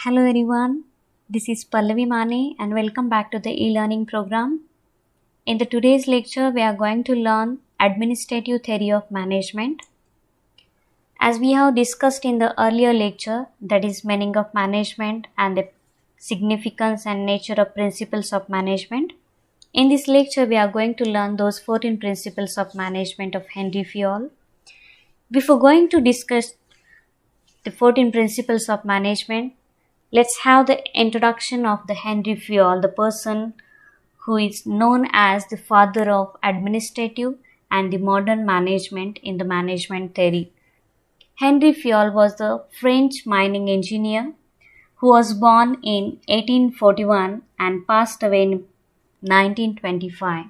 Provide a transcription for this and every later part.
Hello everyone, this is Pallavi Mane and welcome back to the e-learning program. In the today's lecture, we are going to learn administrative theory of management. As we have discussed in the earlier lecture, that is meaning of management and the significance and nature of principles of management. In this lecture, we are going to learn those 14 principles of management of Henry Fayol. Before going to discuss the 14 principles of management, let's have the introduction of the Henry Fayol, the person who is known as the father of administrative and the modern management in the management theory. Henry Fayol was the French mining engineer who was born in 1841 and passed away in 1925.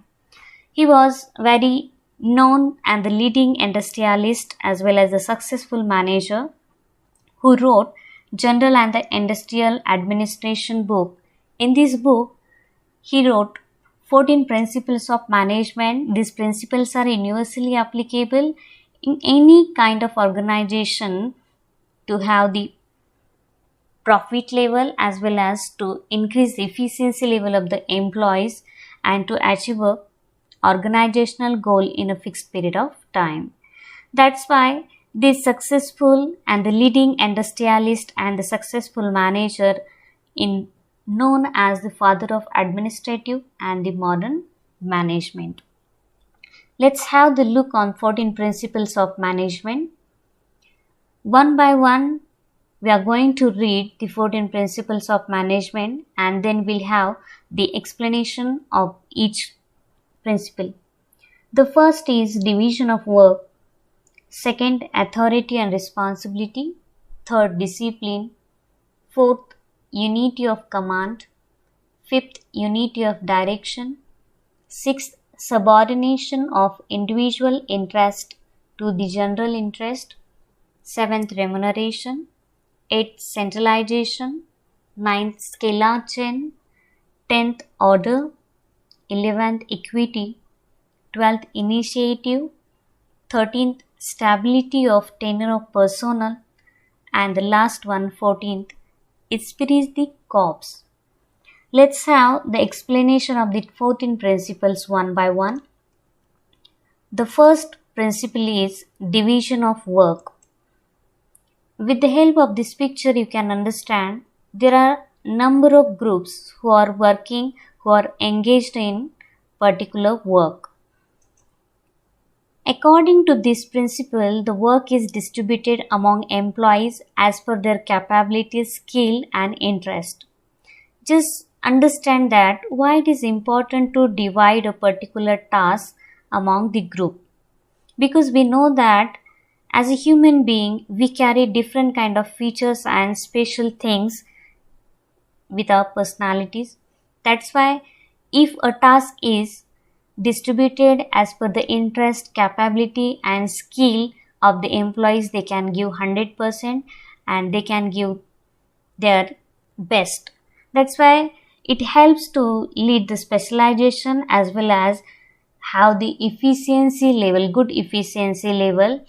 He was very known and the leading industrialist as well as a successful manager who wrote General and the Industrial Administration book. In this book, he wrote 14 principles of management. These principles are universally applicable in any kind of organization to have the profit level as well as to increase the efficiency level of the employees and to achieve a organizational goal in a fixed period of time. That's why this successful and the leading industrialist and the successful manager in known as the father of administrative and the modern management. Let's have the look on 14 principles of management. One by one, we are going to read the 14 principles of management and then we'll have the explanation of each principle. The first is division of work. Second, authority and responsibility. Third, discipline. Fourth, unity of command. Fifth, unity of direction. Sixth, subordination of individual interest to the general interest. Seventh, remuneration. Eighth, centralization. Ninth, scalar chain. 10th, order. 11th, equity. 12th, initiative. 13th, stability of tenure of personnel, and the last one, 14th, esprit de corps. Let's have the explanation of the 14 principles one by one. The first principle is division of work. With the help of this picture, you can understand there are number of groups who are working, who are engaged in particular work. According to this principle, the work is distributed among employees as per their capabilities, skill and interest. Just understand that why it is important to divide a particular task among the group. Because we know that as a human being, we carry different kind of features and special things with our personalities. That's why if a task is distributed as per the interest, capability and skill of the employees, they can give 100% and they can give their best. That's why it helps to lead the specialization as well as have the efficiency level, good efficiency level.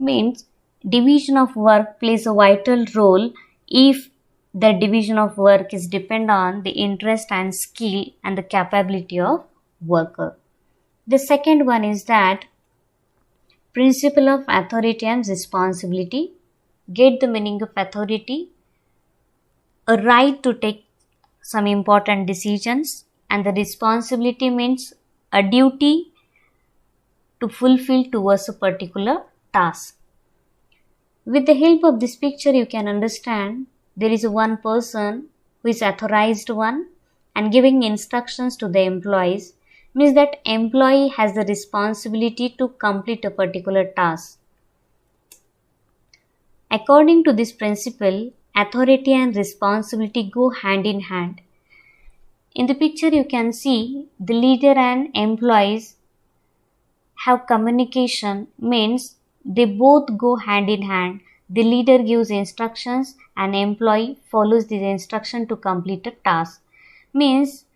Means division of work plays a vital role if the division of work is depend on the interest and skill and the capability of worker. The second one is that principle of authority and responsibility. Get the meaning of authority, a right to take some important decisions, and the responsibility means a duty to fulfill towards a particular task. With the help of this picture, you can understand there is one person who is authorized one and giving instructions to the employees. Means that employee has the responsibility to complete a particular task. According to this principle, authority and responsibility go hand in hand. In the picture you can see the leader and employees have communication, means they both go hand in hand. The leader gives instructions and employee follows this instruction to complete a task. Means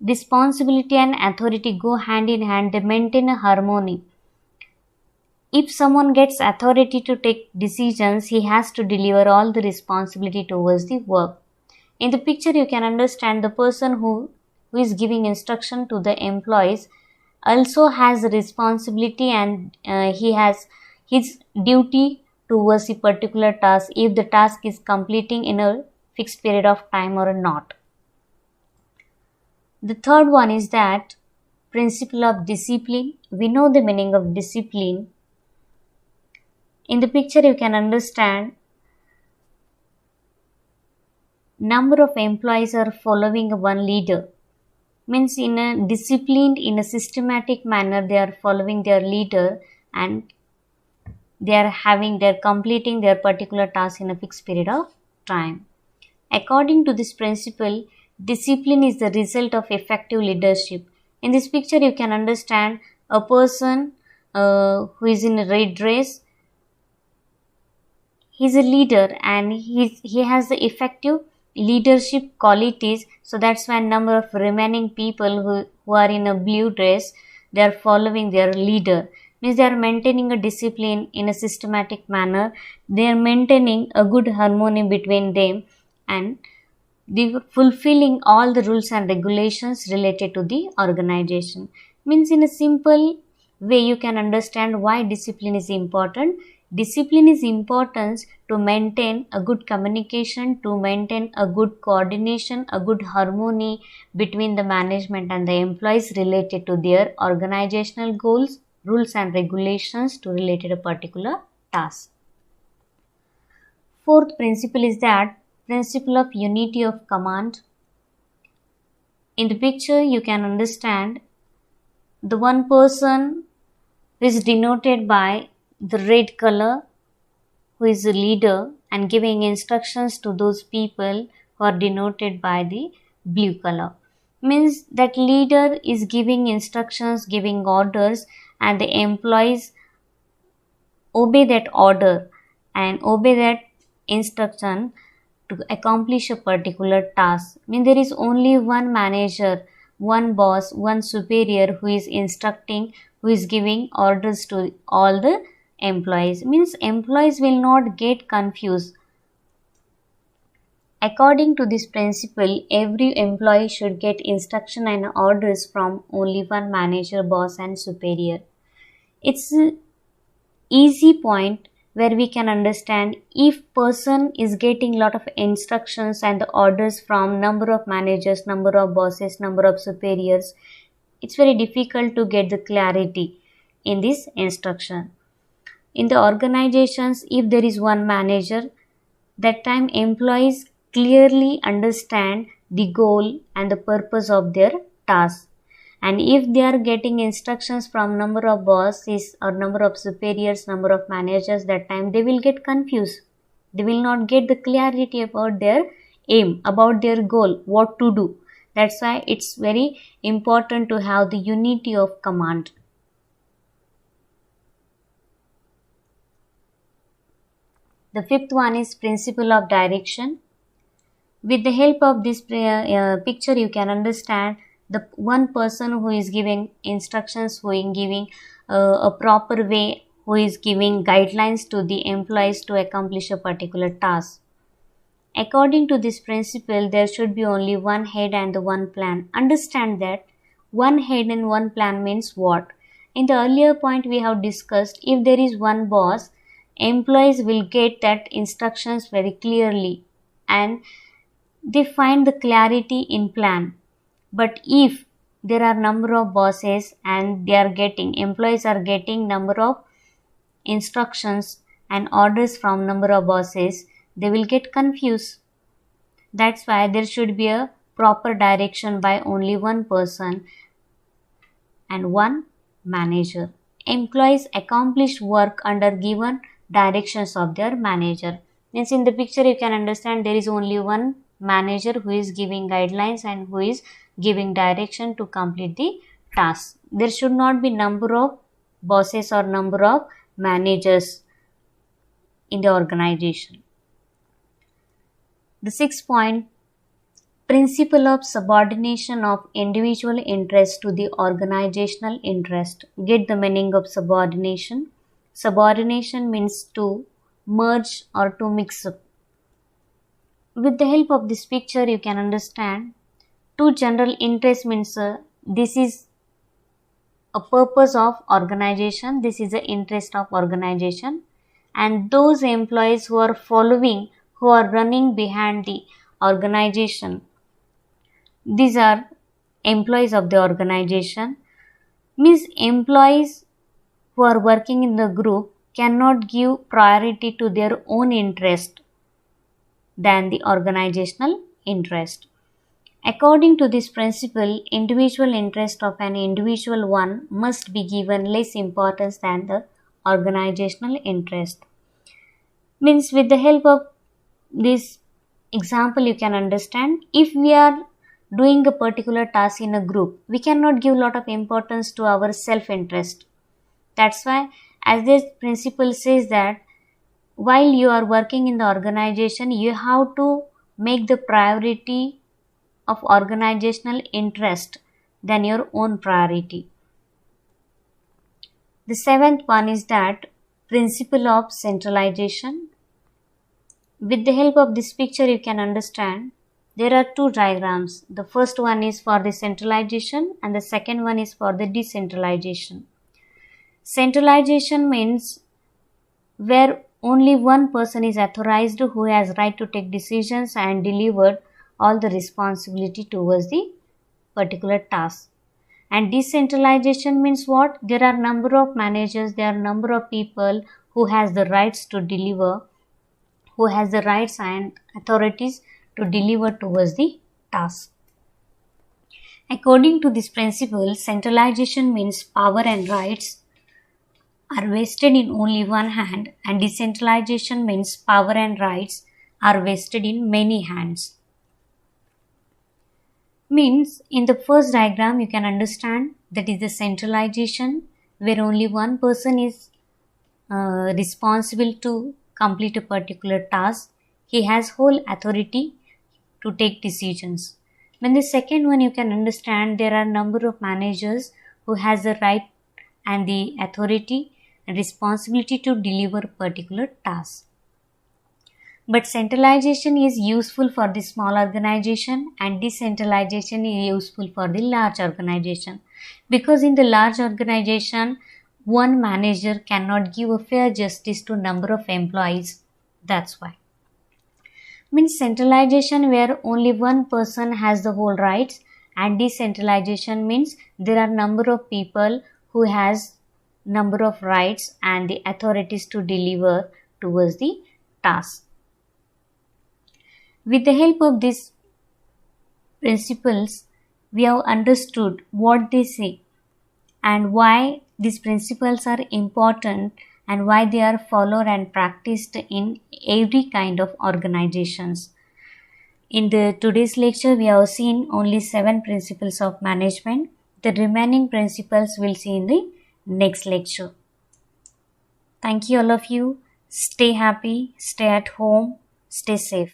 responsibility and authority go hand in hand, they maintain a harmony. If someone gets authority to take decisions, he has to deliver all the responsibility towards the work. In the picture, you can understand the person who is giving instruction to the employees also has a responsibility, and he has his duty towards a particular task if the task is completing in a fixed period of time or not. The third one is that principle of discipline. We know the meaning of discipline. In the picture, you can understand number of employees are following one leader. Means in a disciplined, in a systematic manner, they are following their leader and they are completing their particular task in a fixed period of time. According to this principle, discipline is the result of effective leadership. In this picture, you can understand a person who is in a red dress. He is a leader and he has the effective leadership qualities. So that's why number of remaining people who are in a blue dress, they are following their leader. Means they are maintaining a discipline in a systematic manner. They are maintaining a good harmony between them and they were fulfilling all the rules and regulations related to the organization. Means in a simple way, you can understand why discipline is important. Discipline is important to maintain a good communication, to maintain a good coordination, a good harmony between the management and the employees related to their organizational goals, rules and regulations to relate to a particular task. Fourth principle is that principle of unity of command. In the picture, you can understand the one person who is denoted by the red color, who is the leader and giving instructions to those people who are denoted by the blue color. Means that leader is giving instructions, giving orders, and the employees obey that order and obey that instruction to accomplish a particular task. Means there is only one manager, one boss, one superior who is instructing, who is giving orders to all the employees. Means employees will not get confused. According to this principle, every employee should get instruction and orders from only one manager, boss and superior. It's an easy point where we can understand if person is getting lot of instructions and the orders from number of managers, number of bosses, number of superiors, it's very difficult to get the clarity in this instruction. In the organizations, if there is one manager, that time employees clearly understand the goal and the purpose of their task. And if they are getting instructions from number of bosses or number of superiors, number of managers, that time they will get confused. They will not get the clarity about their aim, about their goal, what to do. That's why it's very important to have the unity of command. The fifth one is principle of direction. With the help of this picture, you can understand the one person who is giving instructions, who is giving a proper way, who is giving guidelines to the employees to accomplish a particular task. According to this principle, there should be only one head and one plan. Understand that one head and one plan means what? In the earlier point we have discussed, if there is one boss, employees will get that instructions very clearly and they find the clarity in plan. But if there are number of bosses and employees are getting number of instructions and orders from number of bosses, they will get confused. That's why there should be a proper direction by only one person and one manager. Employees accomplish work under given directions of their manager. Means in the picture you can understand there is only one manager who is giving guidelines and who is giving direction to complete the task. There should not be number of bosses or number of managers in the organization. The sixth point, principle of subordination of individual interest to the organizational interest. Get the meaning of subordination. Subordination means to merge or to mix up. With the help of this picture, you can understand two general interests means this is a purpose of organization, this is the interest of organization, and those employees who are following, who are running behind the organization, these are employees of the organization. Means employees who are working in the group cannot give priority to their own interest than the organizational interest. According to this principle, individual interest of an individual one must be given less importance than the organizational interest. Means with the help of this example you can understand, if we are doing a particular task in a group, we cannot give a lot of importance to our self-interest. That's why, as this principle says, that while you are working in the organization, you have to make the priority of organizational interest than your own priority. The seventh one is that principle of centralization. With the help of this picture you can understand there are two diagrams. The first one is for the centralization and the second one is for the decentralization. Centralization means where only one person is authorized who has right to take decisions and deliver all the responsibility towards the particular task. And decentralization means what? There are number of managers, there are number of people who has the rights to deliver, who has the rights and authorities to deliver towards the task. According to this principle, centralization means power and rights are vested in only one hand, and decentralization means power and rights are vested in many hands. Means in the first diagram you can understand that is the centralization where only one person is responsible to complete a particular task. He has whole authority to take decisions. When the second one you can understand there are number of managers who has the right and the authority and responsibility to deliver a particular task. But centralization is useful for the small organization and decentralization is useful for the large organization. Because in the large organization, one manager cannot give a fair justice to number of employees. That's why. Means centralization where only one person has the whole rights, and decentralization means there are number of people who has number of rights and the authorities to deliver towards the task. With the help of these principles, we have understood what they say and why these principles are important and why they are followed and practiced in every kind of organizations. In the today's lecture, we have seen only 7 principles of management. The remaining principles we'll see in the next lecture. Thank you all of you. Stay happy, stay at home, stay safe.